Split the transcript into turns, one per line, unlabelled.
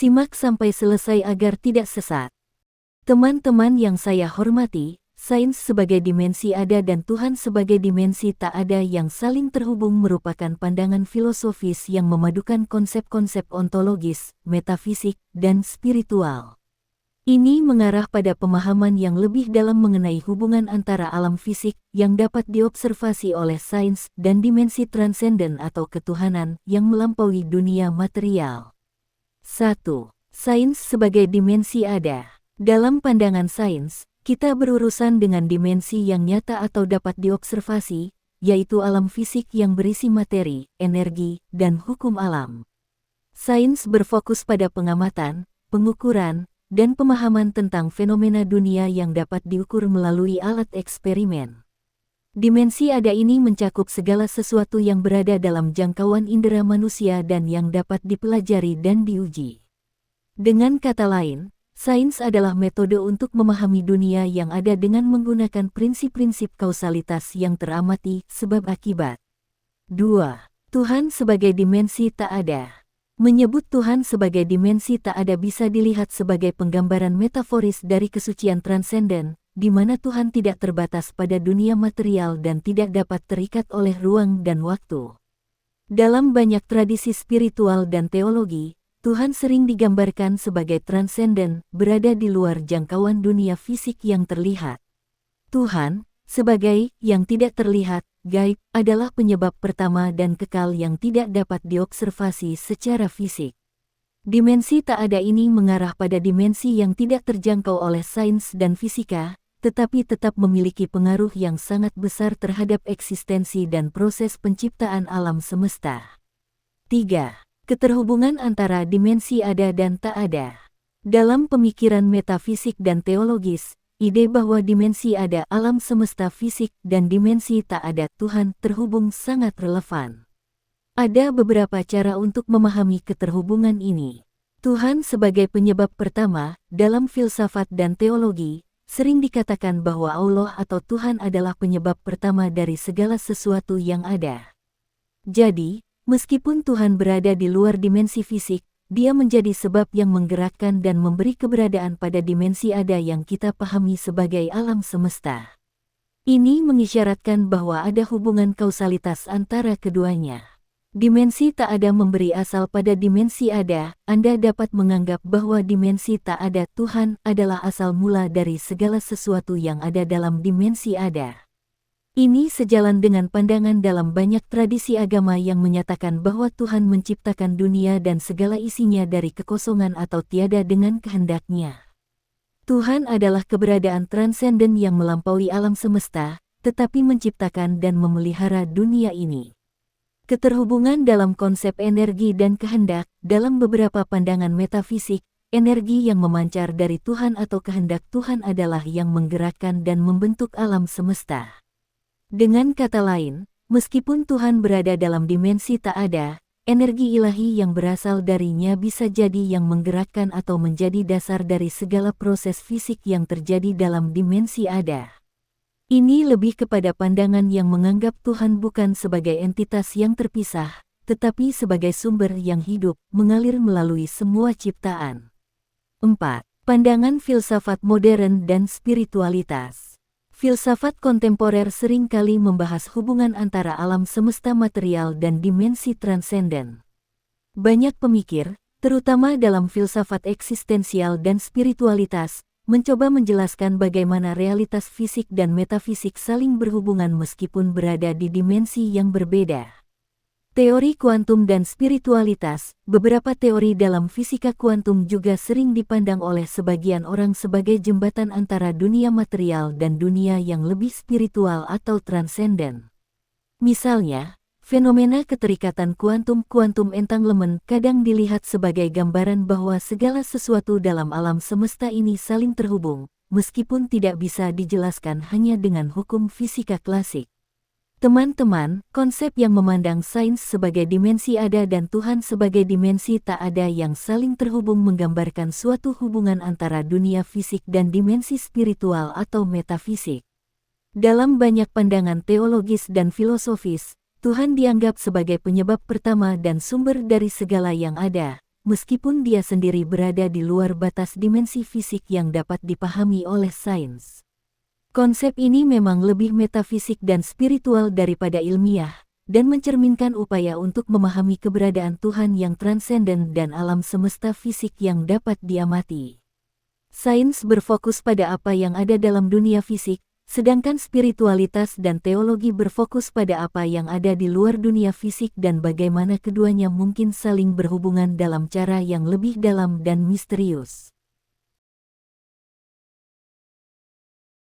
Simak sampai selesai agar tidak sesat. Teman-teman yang saya hormati, sains sebagai dimensi ada dan Tuhan sebagai dimensi tak ada yang saling terhubung merupakan pandangan filosofis yang memadukan konsep-konsep ontologis, metafisik, dan spiritual. Ini mengarah pada pemahaman yang lebih dalam mengenai hubungan antara alam fisik yang dapat diobservasi oleh sains dan dimensi transenden atau ketuhanan yang melampaui dunia material. 1. Sains sebagai dimensi ada. Dalam pandangan sains, kita berurusan dengan dimensi yang nyata atau dapat diobservasi, yaitu alam fisik yang berisi materi, energi, dan hukum alam. Sains berfokus pada pengamatan, pengukuran, dan pemahaman tentang fenomena dunia yang dapat diukur melalui alat eksperimen. Dimensi ada ini mencakup segala sesuatu yang berada dalam jangkauan indera manusia dan yang dapat dipelajari dan diuji. Dengan kata lain, sains adalah metode untuk memahami dunia yang ada dengan menggunakan prinsip-prinsip kausalitas yang teramati sebab akibat. 2. Tuhan sebagai dimensi tak ada. Menyebut Tuhan sebagai dimensi tak ada bisa dilihat sebagai penggambaran metaforis dari kesucian transenden, di mana Tuhan tidak terbatas pada dunia material dan tidak dapat terikat oleh ruang dan waktu. Dalam banyak tradisi spiritual dan teologi, Tuhan sering digambarkan sebagai transenden, berada di luar jangkauan dunia fisik yang terlihat. Tuhan, sebagai yang tidak terlihat, gaib, adalah penyebab pertama dan kekal yang tidak dapat diobservasi secara fisik. Dimensi tak ada ini mengarah pada dimensi yang tidak terjangkau oleh sains dan fisika, tetapi tetap memiliki pengaruh yang sangat besar terhadap eksistensi dan proses penciptaan alam semesta. 3. Keterhubungan antara dimensi ada dan tak ada. Dalam pemikiran metafisik dan teologis, ide bahwa dimensi ada alam semesta fisik dan dimensi tak ada Tuhan terhubung sangat relevan. Ada beberapa cara untuk memahami keterhubungan ini. Tuhan sebagai penyebab pertama, dalam filsafat dan teologi, sering dikatakan bahwa Allah atau Tuhan adalah penyebab pertama dari segala sesuatu yang ada. Jadi, meskipun Tuhan berada di luar dimensi fisik, Dia menjadi sebab yang menggerakkan dan memberi keberadaan pada dimensi ada yang kita pahami sebagai alam semesta. Ini mengisyaratkan bahwa ada hubungan kausalitas antara keduanya. Dimensi tak ada memberi asal pada dimensi ada. Anda dapat menganggap bahwa dimensi tak ada Tuhan adalah asal mula dari segala sesuatu yang ada dalam dimensi ada. Ini sejalan dengan pandangan dalam banyak tradisi agama yang menyatakan bahwa Tuhan menciptakan dunia dan segala isinya dari kekosongan atau tiada dengan kehendak-Nya. Tuhan adalah keberadaan transenden yang melampaui alam semesta, tetapi menciptakan dan memelihara dunia ini. Keterhubungan dalam konsep energi dan kehendak, dalam beberapa pandangan metafisik, energi yang memancar dari Tuhan atau kehendak Tuhan adalah yang menggerakkan dan membentuk alam semesta. Dengan kata lain, meskipun Tuhan berada dalam dimensi tak ada, energi ilahi yang berasal darinya bisa jadi yang menggerakkan atau menjadi dasar dari segala proses fisik yang terjadi dalam dimensi ada. Ini lebih kepada pandangan yang menganggap Tuhan bukan sebagai entitas yang terpisah, tetapi sebagai sumber yang hidup, mengalir melalui semua ciptaan. 4. Pandangan filsafat modern dan spiritualitas. Filsafat kontemporer sering kali membahas hubungan antara alam semesta material dan dimensi transenden. Banyak pemikir, terutama dalam filsafat eksistensial dan spiritualitas, mencoba menjelaskan bagaimana realitas fisik dan metafisik saling berhubungan meskipun berada di dimensi yang berbeda. Teori kuantum dan spiritualitas, beberapa teori dalam fisika kuantum juga sering dipandang oleh sebagian orang sebagai jembatan antara dunia material dan dunia yang lebih spiritual atau transenden. Misalnya, fenomena keterikatan kuantum entanglement kadang dilihat sebagai gambaran bahwa segala sesuatu dalam alam semesta ini saling terhubung, meskipun tidak bisa dijelaskan hanya dengan hukum fisika klasik. Teman-teman, konsep yang memandang sains sebagai dimensi ada dan Tuhan sebagai dimensi tak ada yang saling terhubung menggambarkan suatu hubungan antara dunia fisik dan dimensi spiritual atau metafisik. Dalam banyak pandangan teologis dan filosofis, Tuhan dianggap sebagai penyebab pertama dan sumber dari segala yang ada, meskipun dia sendiri berada di luar batas dimensi fisik yang dapat dipahami oleh sains. Konsep ini memang lebih metafisik dan spiritual daripada ilmiah, dan mencerminkan upaya untuk memahami keberadaan Tuhan yang transenden dan alam semesta fisik yang dapat diamati. Sains berfokus pada apa yang ada dalam dunia fisik, sedangkan spiritualitas dan teologi berfokus pada apa yang ada di luar dunia fisik dan bagaimana keduanya mungkin saling berhubungan dalam cara yang lebih dalam dan misterius.